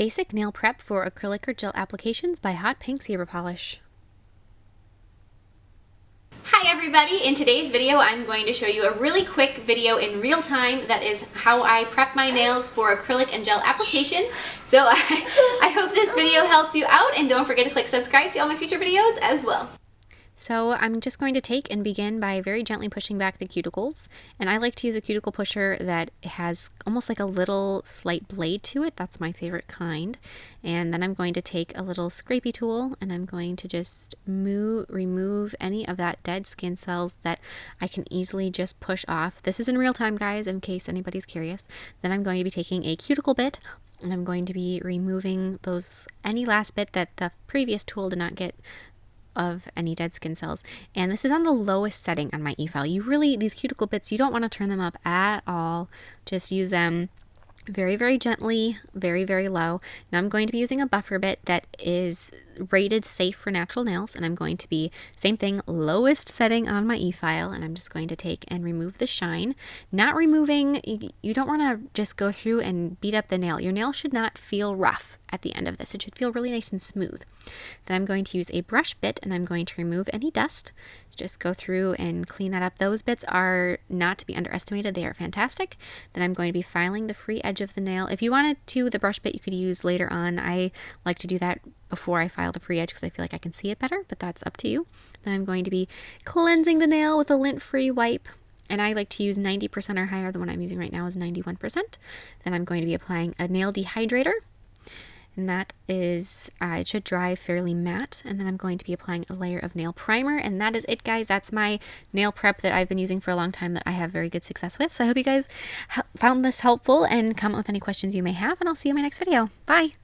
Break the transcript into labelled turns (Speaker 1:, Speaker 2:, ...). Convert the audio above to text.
Speaker 1: Basic Nail Prep for Acrylic or Gel Applications by Hotpinkzebrapolish.
Speaker 2: Hi everybody! In today's video I'm going to show you a really quick video in real time that is how I prep my nails for acrylic and gel application. So I hope this video helps you out, and don't forget to click subscribe to see all my future videos as well.
Speaker 1: So I'm just going to take and begin by very gently pushing back the cuticles, and I like to use a cuticle pusher that has almost like a little slight blade to it. That's my favorite kind. And then I'm going to take a little scrapey tool and I'm going to just remove any of that dead skin cells that I can easily just push off. This is in real time, guys, in case anybody's curious. Then I'm going to be taking a cuticle bit and I'm going to be removing any last bit that the previous tool did not get of any dead skin cells. And this is on the lowest setting on my e-file. These cuticle bits, you don't want to turn them up at all. Just use them very, very gently, very, very low. Now I'm going to be using a buffer bit that is rated safe for natural nails, and I'm going to be, same thing, lowest setting on my e-file, and I'm just going to take and remove the shine. Not removing, you don't want to just go through and beat up the nail. Your nail should not feel rough at the end of this. It should feel really nice and smooth. Then I'm going to use a brush bit and I'm going to remove any dust. Just go through and clean that up. Those bits are not to be underestimated. They are fantastic. Then I'm going to be filing the free edge of the nail. If you wanted to, the brush bit you could use later on. I like to do that before I file the free edge because I feel like I can see it better, but that's up to you. Then I'm going to be cleansing the nail with a lint-free wipe. And I like to use 90% or higher. The one I'm using right now is 91%. Then I'm going to be applying a nail dehydrator. And that is, it should dry fairly matte. And then I'm going to be applying a layer of nail primer. And that is it, guys. That's my nail prep that I've been using for a long time that I have very good success with. So I hope you guys found this helpful and comment with any questions you may have. And I'll see you in my next video. Bye!